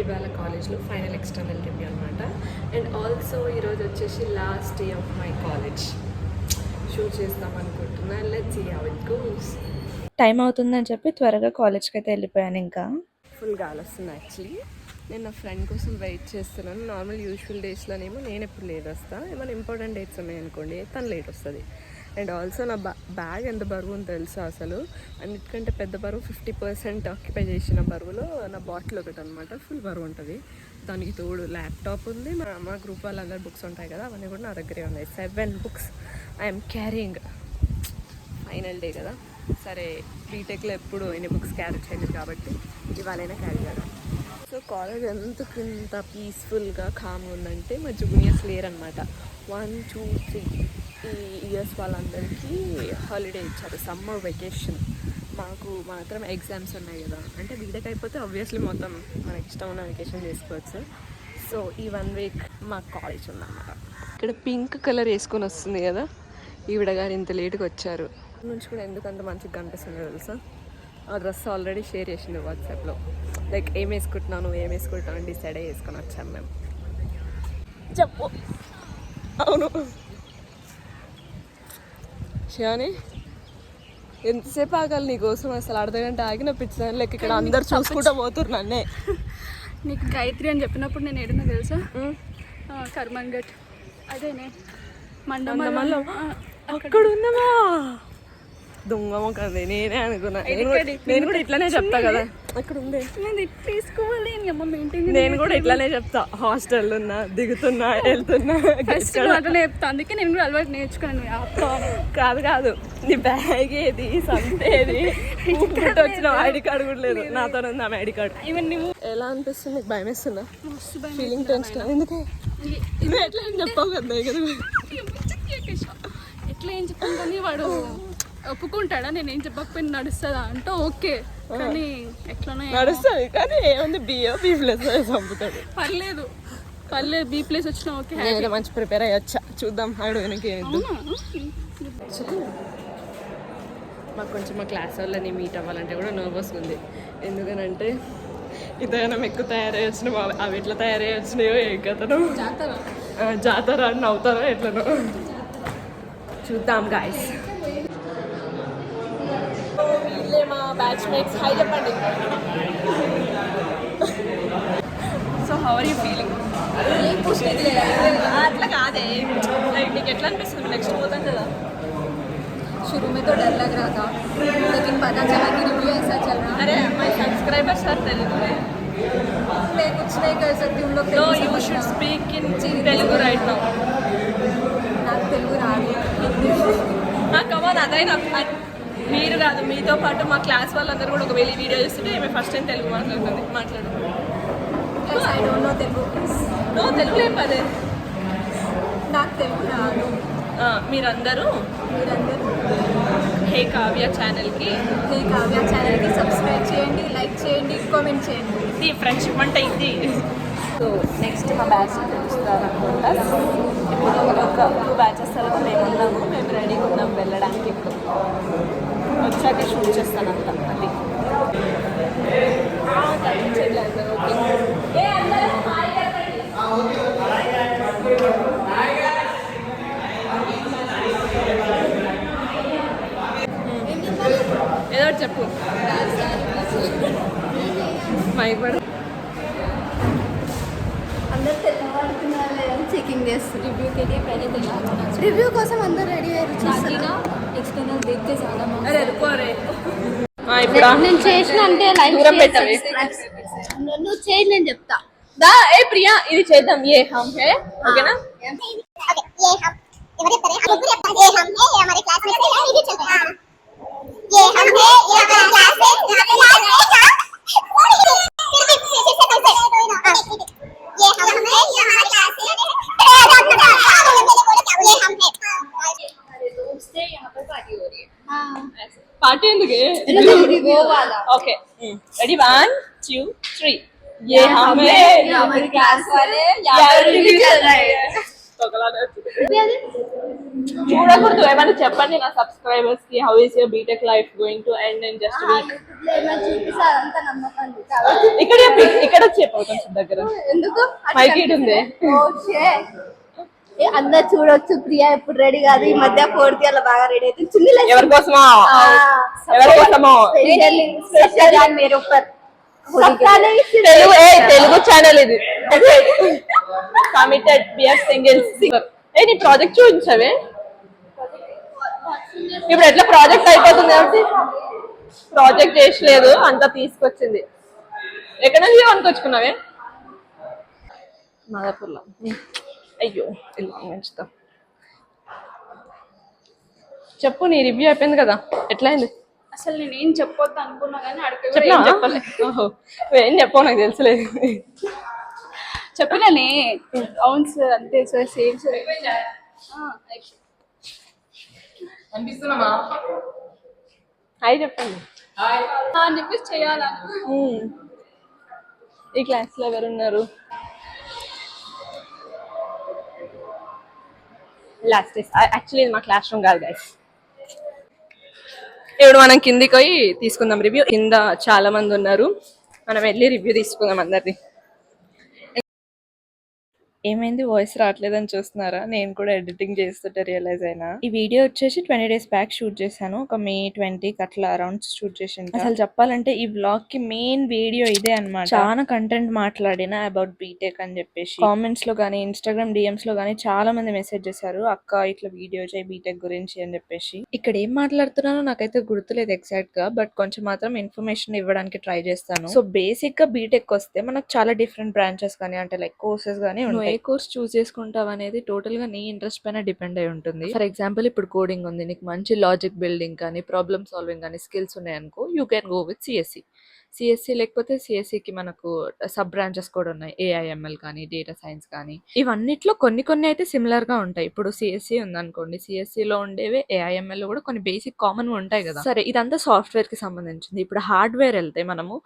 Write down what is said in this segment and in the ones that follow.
ఇవాళ కాలేజ్లో final external review అనమాట. అండ్ ఆల్సో ఈరోజు వచ్చేసి last day of my college. Shoot చేస్తాం అనుకుంటున్నా. Let's see how it goes. Time అవుతుందని చెప్పి త్వరగా కాలేజ్కి అయితే వెళ్ళిపోయాను. ఇంకా ఫుల్ గాలి వస్తుంది. యాక్చువల్లీ నేను నా ఫ్రెండ్ కోసం వెయిట్ చేస్తున్నాను. నార్మల్ యూజువల్ డేస్లోనేమో నేను ఎప్పుడు లేట్ వస్తాను. ఏమైనా ఇంపార్టెంట్ డేట్స్ ఉన్నాయనుకోండి తను లేట్ వస్తుంది. అండ్ ఆల్సో నా బ్యాగ్ ఎంత బరువు అని తెలుసా అసలు. అన్నిటికంటే పెద్ద బరువు 50% ఆక్యుపై చేసిన బరువులో నా బాటిల్ ఒకటి అనమాట. ఫుల్ బరువు ఉంటుంది. దానికి తోడు ల్యాప్టాప్ ఉంది. మా గ్రూప్ వాళ్ళందరూ బుక్స్ ఉంటాయి కదా, అవన్నీ కూడా నా దగ్గరే ఉన్నాయి. 7 books I'm carrying. Final day కదా, సరే బీటెక్లో ఎప్పుడు ఎన్ని బుక్స్ క్యారీ చేయలేదు కాబట్టి ఇవాళైనా క్యారీ చేయాలి. సో కాలేజ్ ఎందుకు ఇంత పీస్ఫుల్గా కామ్గా ఉందంటే మా జూనియర్స్ లేరనమాట. 1, 2, 3 ఈ ఇయర్స్ వాళ్ళందరికీ హాలిడే ఇచ్చారు, సమ్మర్ వెకేషన్. మాకు మాత్రం ఎగ్జామ్స్ ఉన్నాయి కదా, అంటే బీటెక్ అయిపోతే ఆబ్వియస్లీ మొత్తం మనకి ఇష్టం ఉన్న వెకేషన్ చేసుకోవచ్చు. సో ఈ 1 week మాకు కాలేజ్ ఉందన్నమాట. ఇక్కడ పింక్ కలర్ వేసుకొని వస్తుంది కదా ఈవిడ గారు, ఇంత లేట్గా వచ్చారు నుంచి కూడా ఎందుకు అంత మంచిగా కనిపిస్తుందో తెలుసా. ఆ డ్రెస్ ఆల్రెడీ షేర్ చేసింది వాట్సాప్లో. లైక్ ఏం వేసుకుంటున్నాను అని డిసైడ్ అయ్యి వేసుకొని వచ్చాము మేము. చెప్పు. అవును శివాని, ఎంతసేపు ఆగాలి నీకోసం? అసలు అర్ధగంట ఆగిన పిచ్చాను లెక్క. ఇక్కడ అందరు చూసుకుంటూ పోతున్నారు. నీకు గాయత్రి అని చెప్పినప్పుడు నేను ఏడున్నా తెలుసా? కర్మంగట్ అదేనే మండమల్ల అక్కడ ఉన్నామా? దొంగమో కదా, నేనే అనుకున్నా. నేను కూడా ఇట్లానే చెప్తా కదా, అక్కడ ఉంది తీసుకోవాలి. నేను కూడా ఇట్లానే చెప్తా. హాస్టల్లో ఉన్నా, దిగుతున్నా, వెళ్తున్నా అట్లనే చెప్తా. అందుకే నేను కూడా అలవాటు నేర్చుకున్నాను. కాదు నీ బ్యాగ్ ఏది, సంతేది, వచ్చిన ఐడి కార్డు కూడా లేదు. నాతో ఉంది ఆమె ఐడి కార్డు. ఇవన్నీ ఎలా అనిపిస్తుంది? నీకు భయం వేస్తుందా? ఫీలింగ్ టెన్షన్ ఎందుకు? ఎట్లా ఏం చెప్పావు కదా ఎట్లా ఏం చెప్పాను కానీ వాడు ఒప్పుకుంటాడా? నేను ఏం చెప్పకపోయినా నడుస్తుందా అంటే ఓకే, కానీ ఎట్లనే నడుస్తుంది. కానీ ఏముంది, B+ చంపుతాడు. పర్లేదు B+ వచ్చినా ఓకే. నేను మంచి ప్రిపేర్ అయ్యొచ్చా, చూద్దాం. ఆడు వెనక్కి మాకు కొంచెం మా క్లాస్ వాళ్ళని మీట్ అవ్వాలంటే కూడా నర్వస్ ఉంది. ఎందుకనంటే ఇంతగానం ఎక్కువ తయారై వచ్చినాం. అవి ఎట్లా తయారై వచ్చినాయో ఏ కథను, జాతర అని అవుతారో ఎట్లనో చూద్దాం గాయస్. వీళ్ళే మా బ్యాచ్ మేట్స్. హాయ్ చెప్పండి. So how are you feeling? అట్లా కాదే, లైక్ నీకు ఎట్లా అనిపిస్తుంది? నెక్స్ట్ పోతాం కదా. शुरू में तो डर लग रहा था, लेकिन पता चला कि रिव्यू ऐसा चल रहा है. अरे माय सब्सक्राइबर्स आर तेलुगु में. मैं कुछ नहीं कर सकती, उन लोग no you should speak in Telugu right now. నాకు తెలుగు రాదు. కమాన్, అదైనా మీరు కాదు, మీతో పాటు మా క్లాస్ వాళ్ళందరూ కూడా ఒకవేళ ఈ వీడియో చూస్తుంటే ఏమే ఫస్ట్ టైం తెలుగు మాట్లాడు. I don't know Telugu. No Telugu ఏం పదే, నాకు తెలుగు రాదు. మీరందరూ హే కావ్య ఛానల్కి సబ్స్క్రైబ్ చేయండి, లైక్ చేయండి, కామెంట్ చేయండి. ఇది ఫ్రెండ్షిప్ అంటే ఇది. సో నెక్స్ట్ మా బ్యాచ్ చూస్తారనుకుంటా. ఇప్పుడు ఒక 2 batches తర్వాత మేము రెడీగా ఉన్నాం వెళ్ళడానికి. ఇప్పుడు వచ్చాక షూట్ చేస్తాను అంతా మళ్ళీ. ఏదో చెప్పు. మైక్ కూడా అందరు తెల్లవాడుతున్నారు, చెకింగ్ చేస్తారు. రివ్యూ కోసం అందరు రెడీ అయ్యారు. ఎక్స్టర్నల్ देखते చాలా నేను చేసిన అంటే నువ్వు చేయి, నేను చెప్తా. దా ఏ ప్రియా, ఇది చేద్దాం. ఏ హమ్ హే, ఓకేనా? ये हम है, ये हमारी क्लास है, यहाँ पे लास्ट है क्या? ये हम है, ये हमारी क्लास है। ये हम है। अरे दोस्त है, यहाँ पर पार्टी हो रही है. पार्टी ఎందుకే? वो वाला. Okay ready 1 2 3. ये हम है, ये हमारी क्लास वाले यार रिव्यू चल रहा है. అది చూడకూడదు. ఏమైనా చెప్పండి నా సబ్స్క్రైబర్స్ కి, how is your BTech life going to end in just week. చూపిస్తా అదంతా నమ్మకండి కాబట్టి ఇక్కడ చెప్పి, ఇక్కడ చెప్పు కొంచెం దగ్గర. ఎందుకు మైక్ ఇటు ఉంది. అందరు చూడొచ్చు. ప్రియా ఎప్పుడు రెడీ కాదు, ఈ మధ్య 4th ఇయర్ లో బాగా రెడీ అవుతుంది. చున్నీ ఎవరి కోసమో, ఎవరి కోసమో मेरे ऊपर తెలుగు ఛానల్ ఇది. Committed beer singles. నీ ప్రాజెక్ట్ చూపించవే. ఇప్పుడు ఎట్లా ప్రాజెక్ట్ అయిపోతుంది కాబట్టి ప్రాజెక్ట్ చేసలేదు, అంతా తీసుకొచ్చింది. ఎక్కడ నుంచి కొనుకొచ్చుకున్నావే? మాదాపూర్లో. అయ్యో ఇలా మంచుతా. చెప్పు, నీ రివ్యూ అయిపోయింది కదా, ఎట్లా అయింది? అసలు నేనేం చెప్పొద్దు అనుకున్నా కానీ చెప్పినా చెప్పలే. ఓహో, ఏం చెప్పవు నాకు తెలుసులేదు. చెప్పినానే. అవును సార్, అంతే సార్, సేమ్ సార్. అనిపిస్తున్నామా? హాయ్ చెప్పండి. అని చెప్పేసి చేయాలని. ఈ క్లాస్ లో ఎవరున్నారు? లాస్ట్ యాక్చువల్లీ ఇది మా క్లాస్ రూమ్ కాదు గైస్. ఇప్పుడు మనం కిందికి పోయి తీసుకుందాం రివ్యూ. కింద చాలా మంది ఉన్నారు, మనం వెళ్ళి రివ్యూ తీసుకుందాం అందరిది. ఏమైంది వాయిస్ రావట్లేదని చూస్తున్నారా? నేను కూడా ఎడిటింగ్ చేస్తుంటే రియలైజ్ అయినా. ఈ వీడియో వచ్చేసి 20 days బ్యాక్ షూట్ చేశాను. ఒక May 20కి అట్లా అరౌండ్ షూట్ చేసాను. అసలు చెప్పాలంటే ఈ బ్లాగ్ కి మెయిన్ వీడియో ఇదే అన్నమాట. చాలా కంటెంట్ మాట్లాడిన అబౌట్ బీటెక్ అని చెప్పేసి. కామెంట్స్ లో గానీ, ఇన్స్టాగ్రామ్ డిఎమ్స్ లో గానీ చాలా మంది మెసేజ్ చేశారు, అక్క ఇట్లా వీడియో చేయి బీటెక్ గురించి అని చెప్పేసి. ఇక్కడ ఏం మాట్లాడుతున్నానో నాకైతే గుర్తులేదు ఎగ్జాక్ట్ గా, బట్ కొంచెం మాత్రం ఇన్ఫర్మేషన్ ఇవ్వడానికి ట్రై చేస్తాను. సో బేసిక్ గా బీటెక్ వస్తే మనకు చాలా డిఫరెంట్ బ్రాంచెస్ కానీ, అంటే లైక్ కోర్సెస్ కానీ ఉంటాయి. ఏ కోర్స్ చూస్ చేసుకుంటావు అనేది టోటల్ గా నీ ఇంట్రెస్ట్ పైన డిపెండ్ అయి ఉంటుంది. ఫర్ ఎగ్జాంపుల్ ఇప్పుడు కోడింగ్ ఉంది, నీకు మంచి లాజిక్ బిల్డింగ్ కానీ, ప్రాబ్లమ్ సాల్వింగ్ కానీ స్కిల్స్ ఉన్నాయనుకో, you can go with CSC. లేకపోతే సిఎస్సికి మనకు సబ్ బ్రాంచెస్ కూడా ఉన్నాయి, ఏఐఎంఎల్ కానీ, డేటా సైన్స్ కానీ. ఇవన్నిట్లో కొన్ని కొన్ని అయితే సిమిలర్ గా ఉంటాయి. ఇప్పుడు సిఎస్సి ఉందనుకోండి, సిఎస్సిలో ఉండేవి ఏఐఎంఎల్ లో కూడా కొన్ని బేసిక్ కామన్ గా ఉంటాయి కదా. సరే, ఇదంతా సాఫ్ట్వేర్ కి సంబంధించింది. ఇప్పుడు హార్డ్వేర్ వెళ్తే మనము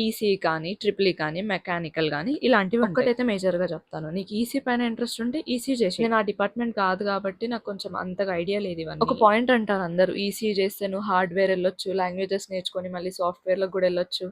ఈసీ కానీ, ట్రిపుల్ కానీ, మెకానికల్ కానీ ఇలాంటివి ఒక్కటైతే మేజర్ గా చెప్తాను. నీకు ఈసీ పైన ఇంట్రెస్ట్ ఉంటే ఈసీ చేసి. నేను ఆ డిపార్ట్మెంట్ కాదు కాబట్టి నాకు కొంచెం అంతగా ఐడియా లేదు. ఇవన్నీ ఒక పాయింట్ అంటారు అందరూ, ఈసీ చేస్తే నువ్వు హార్డ్వేర్ వెళ్ళొచ్చు, లాంగ్వేజెస్ నేర్చుకొని మళ్ళీ సాఫ్ట్వేర్ లో కూడా వెళ్ళొచ్చు.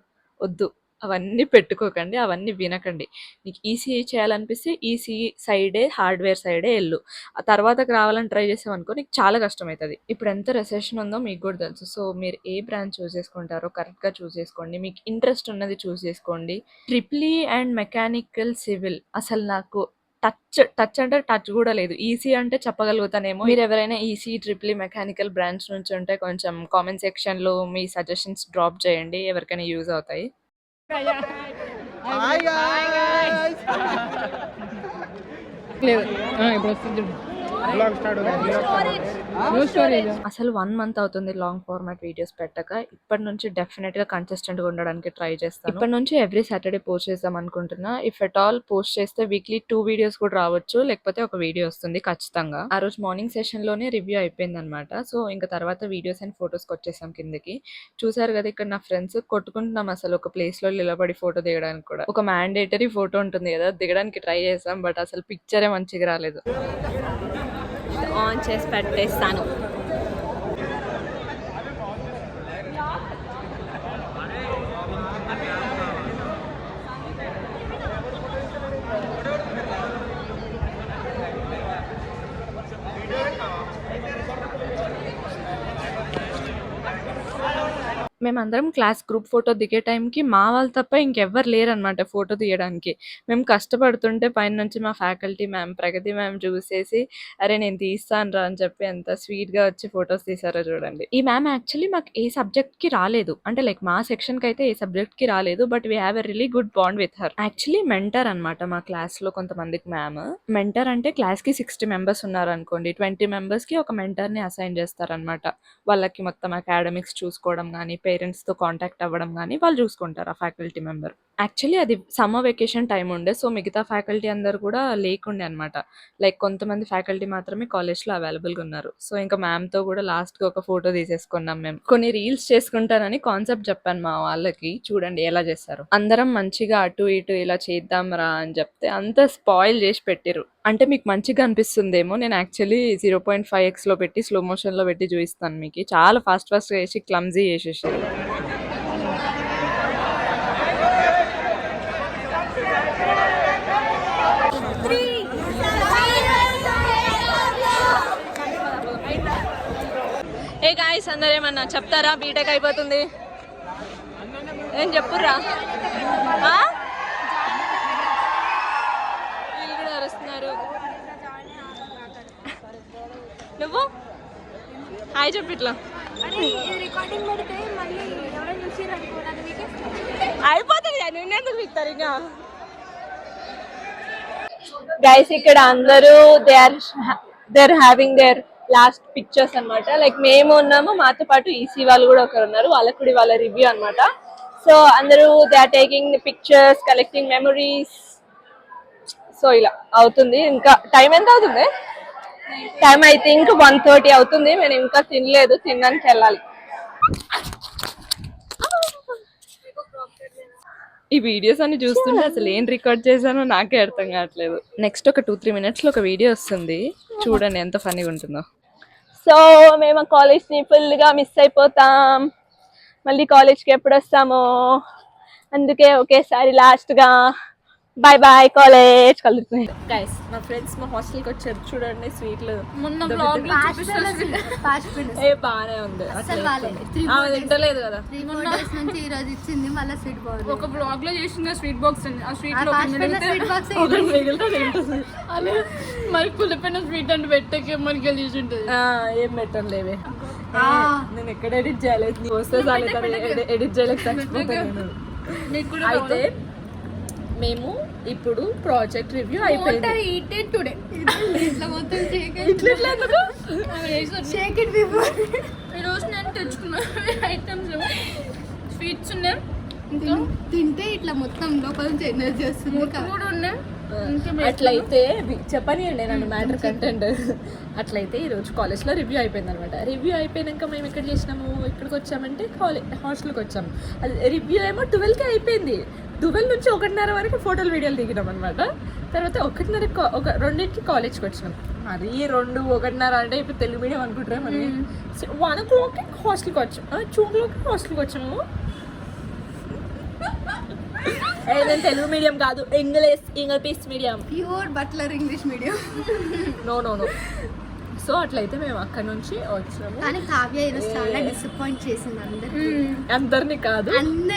వద్దు, అవన్నీ పెట్టుకోకండి, అవన్నీ వినకండి. నీకు ఈసీ చేయాలనిపిస్తే ఈసీ సైడే, హార్డ్వేర్ సైడే వెళ్ళు. ఆ తర్వాతకి రావాలని ట్రై చేసామనుకో నీకు చాలా కష్టం అవుతుంది. ఇప్పుడు ఎంత రెసెషన్ ఉందో మీకు కూడా తెలుసు. సో మీరు ఏ బ్రాంచ్ చూస్ చేసుకుంటారో కరెక్ట్గా చూస్ చేసుకోండి, మీకు ఇంట్రెస్ట్ ఉన్నది చూస్ చేసుకోండి. ట్రిపుల్ అండ్ మెకానికల్ సివిల్ అసలు నాకు టచ్ అంటే టచ్ కూడా లేదు. ఈసీ అంటే చెప్పగలుగుతానేమో. మీరు ఎవరైనా ఈసీ, ట్రిపుల్ మెకానికల్ బ్రాంచ్ నుంచి ఉంటే కొంచెం కామెంట్ సెక్షన్ లో మీ సజెషన్స్ డ్రాప్ చేయండి, ఎవరికైనా యూజ్ అవుతాయి. Hi guys. అసలు 1 month అవుతుంది లాంగ్ ఫార్మాట్ వీడియోస్ పెట్టక. ఇప్పటి నుంచి డెఫినెట్ గా కన్సిస్టెంట్ గా ఉండడానికి ట్రై చేస్తాను. ఇప్పటి నుంచి ఎవ్రీ సాటర్డే పోస్ట్ చేద్దాం అనుకుంటున్నా. ఇఫ్ ఎట్ ఆల్ పోస్ట్ చేస్తే వీక్లీ 2 వీడియోస్ కూడా రావచ్చు, లేకపోతే ఒక వీడియో వస్తుంది ఖచ్చితంగా. ఆ రోజు మార్నింగ్ సెషన్ లోనే రివ్యూ అయిపోయింది అనమాట. సో ఇంకా తర్వాత వీడియోస్ అండ్ ఫొటోస్ వచ్చేసాం కిందకి. చూసారు కదా, ఇక్కడ నా ఫ్రెండ్స్ కొట్టుకుంటున్నాం అసలు ఒక ప్లేస్ లో నిలబడి ఫోటో దిగడానికి కూడా. ఒక మ్యాండేటరీ ఫోటో ఉంటుంది కదా, దిగడానికి ట్రై చేసాం, బట్ అసలు పిక్చరే మంచిగా రాలేదు. ఆన్ చేసి పెట్టేస్తాను. మేమందరం క్లాస్ గ్రూప్ ఫోటో దిగే టైంకి మా వాళ్ళు తప్ప ఇంకెవ్వరు లేరనమాట ఫోటో తీయడానికి. మేము కష్టపడుతుంటే పైన నుంచి మా ఫ్యాకల్టీ మ్యామ్, ప్రగతి మ్యామ్ చూసేసి అరే నేను తీస్తాను రా అని చెప్పి ఎంత స్వీట్గా వచ్చి ఫొటోస్ తీసారో చూడండి. ఈ మ్యామ్ యాక్చువల్లీ మాకు ఏ సబ్జెక్ట్కి రాలేదు, అంటే లైక్ మా సెక్షన్కి అయితే ఏ సబ్జెక్ట్కి రాలేదు, but we have a really good bond with her. Actually mentor అనమాట మా క్లాస్లో కొంతమందికి మ్యామ్. మెంటర్ అంటే క్లాస్కి 60 members ఉన్నారు అనుకోండి, 20 members ఒక మెంటర్ని అసైన్ చేస్తారనమాట. వాళ్ళకి మొత్తం అకాడమిక్స్ చూసుకోవడం కానీ, పేరెంట్స్తో కాంటాక్ట్ అవ్వడం కానీ వాళ్ళు చూసుకుంటారు ఆ ఫ్యాకల్టీ మెంబర్. యాక్చువల్లీ అది సమ్మర్ వెకేషన్ టైం ఉండే, సో మిగతా ఫ్యాకల్టీ అందరు కూడా లేకుండే అనమాట. లైక్ కొంతమంది ఫ్యాకల్టీ మాత్రమే కాలేజ్లో అవైలబుల్గా ఉన్నారు. సో ఇంకా మ్యామ్తో కూడా లాస్ట్కి ఒక ఫోటో తీసేసుకున్నాం మేము. కొన్ని రీల్స్ చేసుకుంటానని కాన్సెప్ట్ చెప్పాను మా వాళ్ళకి, చూడండి ఎలా చేస్తారు. అందరం మంచిగా అటు ఇటు ఇలా చేద్దాం రా అని చెప్తే అంత స్పాయిల్ చేసి పెట్టిరు. అంటే మీకు మంచిగా అనిపిస్తుందేమో. నేను యాక్చువల్లీ 0.5xలో పెట్టి స్లో మోషన్‌లో పెట్టి చూపిస్తాను మీకు. చాలా ఫాస్ట్‌గా చేసి క్లమ్జీ చేసేసి. ఏ గాయ్స్ అందరూ ఏమన్నా చెప్తారా? బీటెక్ అయిపోతుంది ఏం చెప్పుర్రా? వీళ్ళు కూడా అరుస్తున్నారు. నువ్వు హాయ్ చెప్పు ఇట్లా. అయిపోతుంది నిన్నెందుకు పిలుస్తారు ఇంకా. గైస్ ఇక్కడ అందరూ they are having their last pictures అన్నమాట. లైక్ మేము ఉన్నాము, మాతో పాటు ఈసీ వాళ్ళు కూడా ఒకరు ఉన్నారు, వాళ్ళకి కూడా వాళ్ళ రివ్యూ అన్నమాట. సో అందరూ they are taking pictures, collecting memories. So ఇలా అవుతుంది. ఇంకా టైం ఎంత అవుతుంది? టైం ఐ థింక్ 1:30 అవుతుంది. నేను ఇంకా తినలేదు, తినడానికి వెళ్ళాలి. ఈ వీడియోస్ అన్ని చూస్తుంటే అసలు ఏం రికార్డ్ చేశానో నాకే అర్థం కావట్లేదు. నెక్స్ట్ ఒక 2-3 minutesలో ఒక వీడియో వస్తుంది, చూడండి ఎంత ఫన్నీగా ఉంటుందో. సో మేము కాలేజ్ని ఫుల్గా మిస్ అయిపోతాం. మళ్ళీ కాలేజ్కి ఎప్పుడు వస్తామో, అందుకే ఒకేసారి లాస్ట్గా బాయ్ బాయ్ కాలేజ్ కలుగుతుంది. గైస్ మా ఫ్రెండ్స్ మా హాస్టల్కి వచ్చారు, చూడండి స్వీట్లు. ఏ బాగానే ఉంది, తింటలేదు కదా. ఒక బ్లాగ్ లో చేసిన స్వీట్ బాక్స్ ఆ స్వీట్ లో మరి కులిపోయిన స్వీట్ అంటే పెట్టకే మనకి తెలిసి ఉంటుంది. ఏం పెట్టండి లేవే, నేను ఎక్కడ ఎడిట్ చేయలేదు, వస్తే ఎడిట్ చేయలేక చచ్చిపోతాను. అయితే మేము ఇప్పుడు ప్రాజెక్ట్ రివ్యూ అయిపోయింది. ఈరోజు నేను తెచ్చుకున్న ఐటమ్స్ స్వీట్స్ ఉన్నాయి, తింటే ఇట్లా మొత్తం లోపల నుంచి ఎనర్జీ వస్తుంది కూడా ఉన్నాయి. అట్లయితే చెప్పనియండి నన్ను మ్యాటర్ కంటెంట్. అట్లయితే ఈరోజు కాలేజ్లో రివ్యూ అయిపోయింది అనమాట. రివ్యూ అయిపోయాక మేము ఎక్కడ చేసినాము, ఇక్కడికి వచ్చామంటే హాస్టల్కి వచ్చాము. అది రివ్యూ ఏమో 12కి అయిపోయింది. 12 నుంచి 1:30 వరకు ఫోటోలు వీడియోలు దిగినాం అనమాట. తర్వాత 2కి కాలేజ్కి వచ్చినాం. మరి 2, 1:30 అంటే ఇప్పుడు తెలుగు మీడియం అనుకుంటారా మరి. 1 o'clockకి హాస్టల్కి వచ్చాము, 2 o'clockకి హాస్టల్కి వచ్చాము. నేను తెలుగు మీడియం కాదు, English medium, pure butler English medium. No. So అట్లయితే మేము అక్కడ నుంచి వచ్చినాము. కానీ కావ్య ఈరోజు చాలా డిసప్పాయింట్ చేసింది అందరినీ కాదు,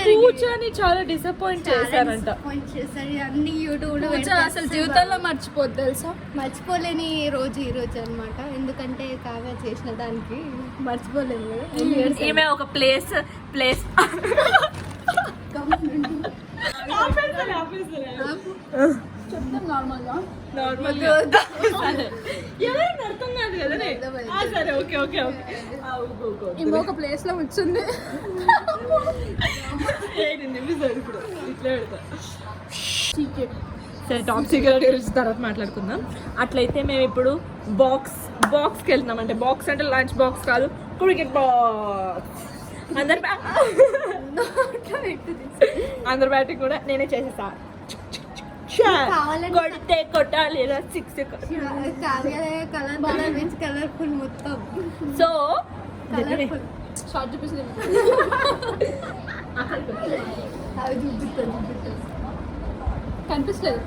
పూజని చాలా డిసప్పాయింట్ చేశారంట. అన్ని యూట్యూబ్ అసలు జీవితంలో మర్చిపోద్దు తెలుసా. మర్చిపోలేని రోజు ఈ రోజు అనమాట. ఎందుకంటే కావ్య చేసిన దానికి మర్చిపోలేము. ఈమె ఒక ప్లేస్ చెప్తాం నార్మల్గా ఇంకొక ప్లేస్ లో వచ్చింది. సరే టాప్ సీక్రెట్ గురించి తర్వాత మాట్లాడుకుందాం. అట్లయితే మేము ఇప్పుడు బాక్స్కి వెళ్తున్నాం. అంటే బాక్స్ అంటే లంచ్ బాక్స్ కాదు, క్రికెట్ బాక్స్. అందరు బ్యాటింగ్ కూడా నేనే చేసేసా. కొడితే కొట్టాలి 6 కలర్ఫుల్ మొత్తం. సో కనిపిస్తలేదు,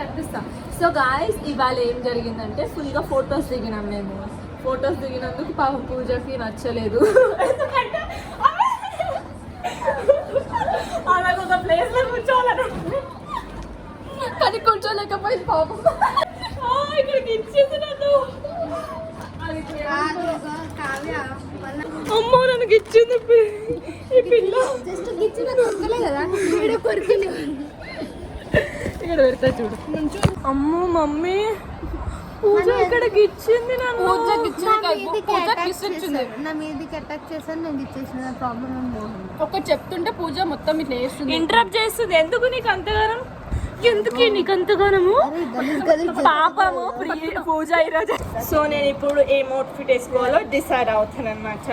కనిపిస్తా. సో గాయ్స్ ఇవాళ ఏం జరిగిందంటే ఫుల్గా ఫొటోస్ దిగినాం మేము. ఫొటోస్ దిగినందుకు పాపం పూజకి నచ్చలేదు, ఎందుకంటే అలాగ ఒక ప్లేస్లో కూర్చోవాలని కానీ కూర్చోలేకపోయింది పాపం. ఇక్కడికి ఇచ్చింది నన్ను, అమ్మో నన్ను ఇచ్చింది ఈ పిల్ల. ఇక్కడ పెడతా చూడు. అమ్మో మమ్మీ పూజ ఇక్కడికి ఇచ్చింది నన్ను. నా మీదకి అటాక్ చేశాను, నేను ఇచ్చేసిన ప్రాబ్లం ఒక చెప్తుంటే పూజ మొత్తం ఇట్లా వేస్తుంది, ఇంటరప్ట్ చేస్తుంది. ఎందుకు నీకు అంతగానం? పాపము పూజ ఈరోజు. సో నేను ఇప్పుడు ఏం అవుట్ఫిట్ వేసుకోవాలో డిసైడ్ అవుతాను అనమాట.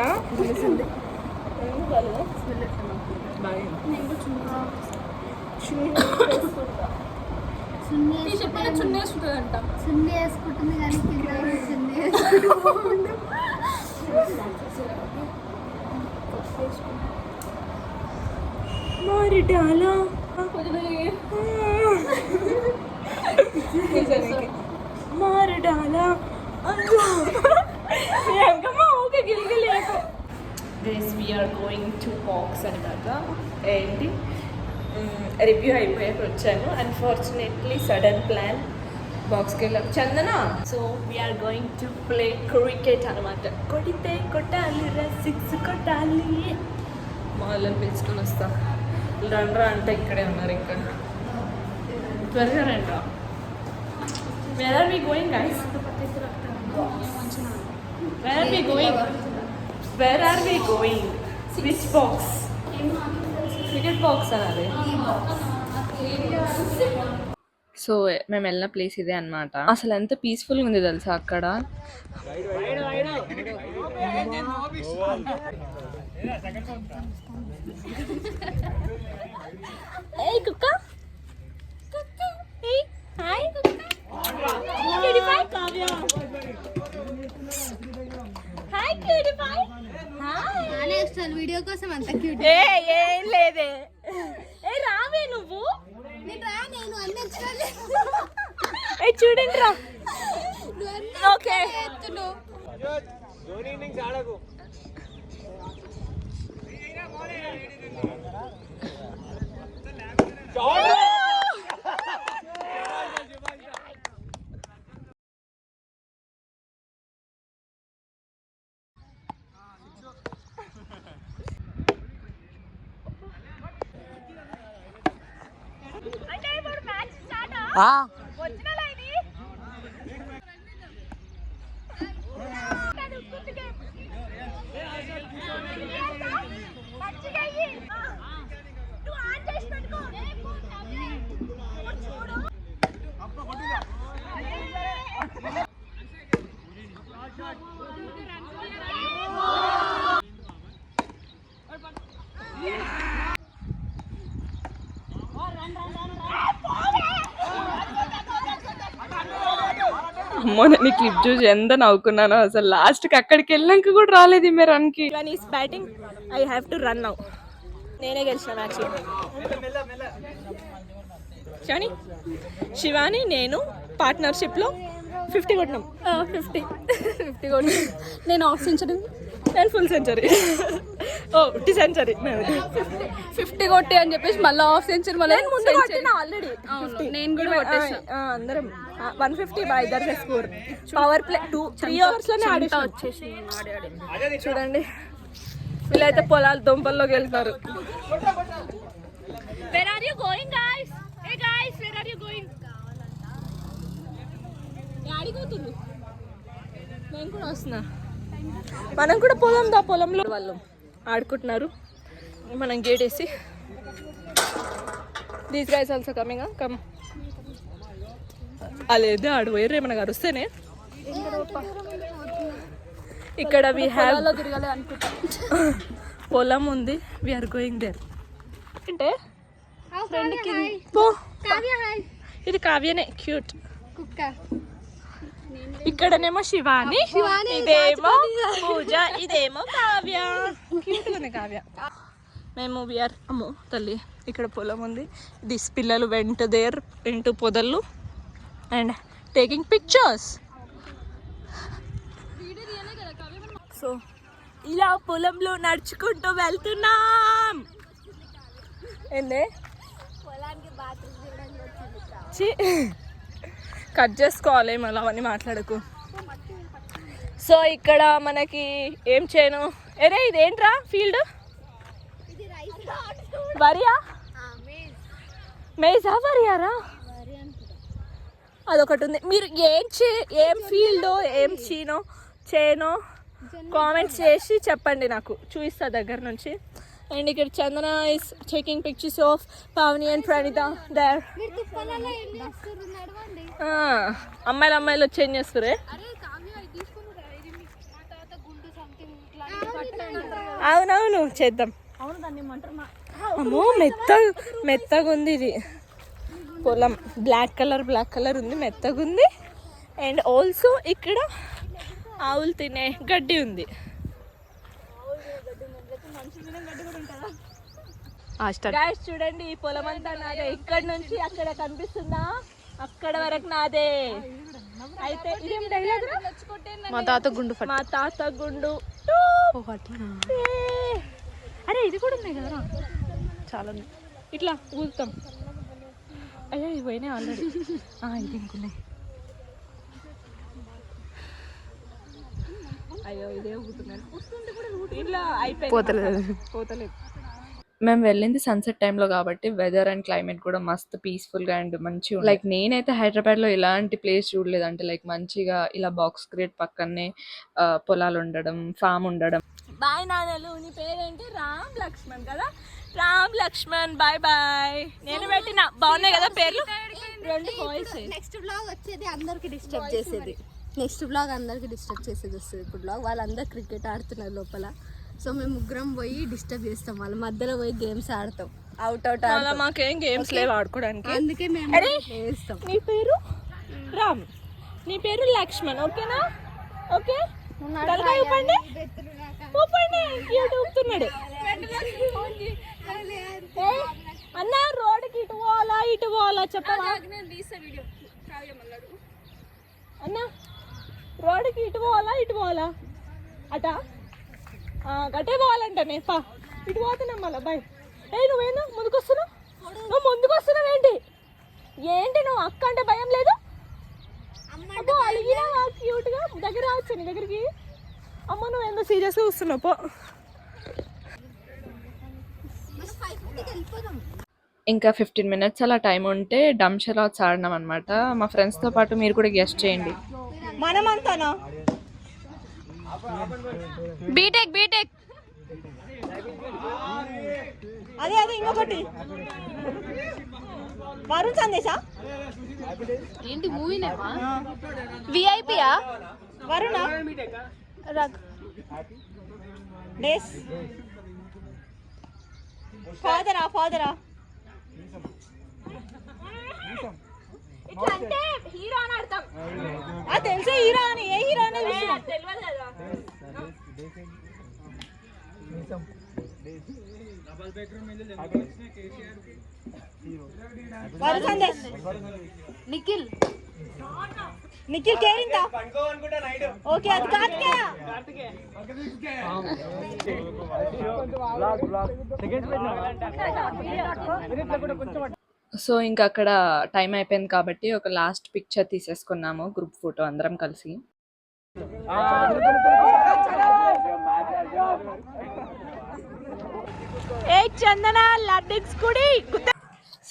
చున్నీ వేసుకుంటుంది కానీ చున్నీ వేసుకుంటుంది. మారిటాలా మారిటాలా ఓకే గిలిగిలేకు. This we're going to box అనమాట. ఏంటి రివ్యూ అయిపోయాక వచ్చాను. అన్ఫార్చునేట్లీ సడన్ ప్లాన్ బాక్స్కి వెళ్ళాం Chandana. So we're going to play cricket అనమాట. కొడితే కొట్టాలి రా, సిక్స్ కొట్టాలి. మా వాళ్ళని పిలుచుకొని వస్తా. రండ్రా అంటే ఇక్కడే ఉన్నారు ఇంకా. త్వరగా రండ్రా. Where are we going guys? Where are we going? Where are we going? Which box? Cricket box అన్నది. సో మేము వెళ్ళిన ప్లేస్ ఇదే అనమాట. అసలు ఎంత పీస్ఫుల్గా ఉంది తెలుసా అక్కడ. కుక్క వీడియో కోసం అంత క్యూట్. ఏం లేదే. ఏ రావే నువ్వు. చూడండి రా. ఓకే అమ్మో, నీ క్లిప్ చూసి ఎంత నవ్వుకున్నాను అసలు. లాస్ట్కి అక్కడికి వెళ్ళాక కూడా రాలేదు ఈమె రన్కి. Is batting, I have to run now. నేనే గెలిచిన మ్యాచ్. కానీ శివాని నేను పార్ట్నర్షిప్లో 50 కొట్టినాం. 50 కొట్టినాం. నేను హాఫ్ సెంచరీ, నేను ఫుల్ సెంచరీ. ఓ 50 సెంచరీ. 50 కొట్టి అని చెప్పేసి మళ్ళీ హాఫ్ సెంచరీ. మళ్ళీ ముందు కొట్టినా ఆల్రెడీ. నేను కూడా కొట్టేసాను. అందరం 150 బై ఇద్దరు స్కోర్. పవర్ ప్లే 3 అవర్స్లోనే ఆడేసి వచ్చేసి. చూడండి వీళ్ళైతే పొలాలు దుంపల్లోకి వెళ్తారు. Where are you going guys? Hey guys, where are you going? యాడిపోతున్నారు? నేను కూడా వస్తున్నా. మనం కూడా పోదాం దా. పొలంలో వాళ్ళు ఆడుకుంటున్నారు. మనం గేట్ వేసి. These guys also coming. Come. అలేదే ఆడు వేరే ఏమన్నా కరుస్తేనే. ఇక్కడ వి హ్యావ్ పొలం ఉంది. We're going there. అంటే ఇది కావ్యనే క్యూట్ కుక్క. ఇక్కడనేమో శివాని, ఇదేమో పూజ, ఇదేమో కావ్య. క్యూట్ ఉంది కావ్య. మేము వీఆర్. అమ్మో తల్లి, ఇక్కడ పొలం ఉంది. దిస్ పిల్లలు వెంట దేర్ ఇంటూ పొదళ్ళు అండ్ టేకింగ్ పిక్చర్స్. సో ఇలా పొలంలో నడుచుకుంటూ వెళ్తున్నాం. ఏందే కట్ చేసుకోవాలి మళ్ళీ అవన్నీ మాట్లాడకు. సో ఇక్కడ మనకి ఏం చేయను. ఎరే ఇదేంట్రా ఫీల్డ్? వరియా? మేజా వరియారా? అదొకటి ఉంది. మీరు ఏం ఫీల్డో ఏం చేనో కామెంట్స్ చేసి చెప్పండి, నాకు చూపిస్తా దగ్గర నుంచి. అండ్ ఇక్కడ Chandana is taking pictures of Pavani and Praneetha there. అమ్మాయిలు వచ్చి ఏం చేస్తారే? అవునవును చేద్దాం. అమ్మో మెత్తగా ఉంది ఇది. పొలం బ్లాక్ కలర్ ఉంది, మెత్తగా ఉంది. అండ్ ఆల్సో ఇక్కడ ఆవులు తినే గడ్డి ఉంది. గైస్ చూడండి, ఈ పొలం అంతా నాదే. ఇక్కడ నుంచి అక్కడ కనిపిస్తుందా, అక్కడ వరకు నాదే. అయితే ఇదేం డైలాగ్ రా? మా తాత గుండు అరే ఇది కూడా ఉన్నాయి కదరా, చాలా ఉన్నాయి. ఇట్లా ఊదుతాం. అయ్యో ఇవి పోయినాయి ఆల్రెడీ. ఇది ఇంకున్నాయి. అయ్యో ఇదే ఊగుతున్నాను. ఇట్లా అయిపోయింది, పోతలేదు. మేము వెళ్ళింది సన్సెట్ టైంలో కాబట్టి వెదర్ అండ్ క్లైమేట్ కూడా మస్తు పీస్ఫుల్గా అండ్ మంచిగా. లైక్ నేనైతే హైదరాబాద్లో ఇలాంటి ప్లేస్ చూడలేదు. అంటే లైక్ మంచిగా ఇలా బాక్స్ క్రియేట్ పక్కనే పొలాలు ఉండడం, ఫామ్ ఉండడం. బాయ్ నాన్నలు, నీ పేరేంటి? రామ్ లక్ష్మణ్ కదా. Ram Lakshman bye bye. నేను పెట్టిన బాగున్నాయి కదా పేర్లు. నెక్స్ట్ బ్లాగ్ వచ్చేది అందరికి డిస్టర్బ్ చేసేది. వస్తుంది ఇప్పుడు బ్లాగ్. వాళ్ళందరూ క్రికెట్ ఆడుతున్నారు లోపల. సో మేము ముగ్గురం పోయి డిస్టర్బ్ చేస్తాం, వాళ్ళ మధ్యలో పోయి గేమ్స్ ఆడతాం. అవుట్ మాకేం గేమ్స్ లేవు ఆడుకోవడానికి. అందుకే మేము చేస్తాం. నీ పేరు రామ్, నీ పేరు లక్ష్మణ్, ఓకేనా? ఓకే ఊపండి ఊపుతున్నాడు అన్న. రోడ్డుకి ఇటు పోవాలా చెప్పవా అన్న? రోడ్డుకి ఇటు పోవాలా అట గట్టే పోవాలంట. నేపా ఇటు పోతున్నాం మళ్ళీ బాయ్. నువ్వేందో ముందుకు వస్తున్నావు ఏంటి నువ్వు అక్క అంటే భయం లేదు? అబ్బో అలిగినా క్యూట్గా దగ్గర రావచ్చు నీ దగ్గరికి. అమ్మ నువ్వేందో సీరియస్గా వస్తున్నావు పో. ఇంకా 15 minutes అలా టైం ఉంటే డంషరాట్స్ ఆడినాం అనమాట. మా ఫ్రెండ్స్తో పాటు మీరు కూడా గెస్ట్ చేయండి. మనమంతానా? బీటెక్ అదే ఇంకొకటి వరుణ్ సందేశా ఏంటి మూవీనేమా? విఐపియా? వరుణ డేస్ ఫాదరా అంటే హీరో అని అర్థం. తెలుసు హీరో అని. ఏ హీరో అనేది తెలియదు కదా. వరుణ్ సందేశ్ నిఖిల్ కేరింత. ఓకే అది కార్తికేయ. సో ఇంకా అక్కడ టైం అయిపోయింది కాబట్టి ఒక లాస్ట్ పిక్చర్ తీసేసుకున్నాము, గ్రూప్ ఫోటో అందరం కలిసి.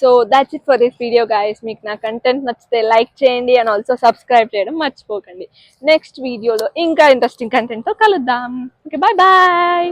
So that's it for this video guys. మీకు నా కంటెంట్ నచ్చితే లైక్ చేయండి అండ్ ఆల్సో సబ్స్క్రైబ్ చేయడం మర్చిపోకండి. నెక్స్ట్ వీడియోలో ఇంకా ఇంట్రెస్టింగ్ కంటెంట్తో కలుద్దాం. Okay bye bye.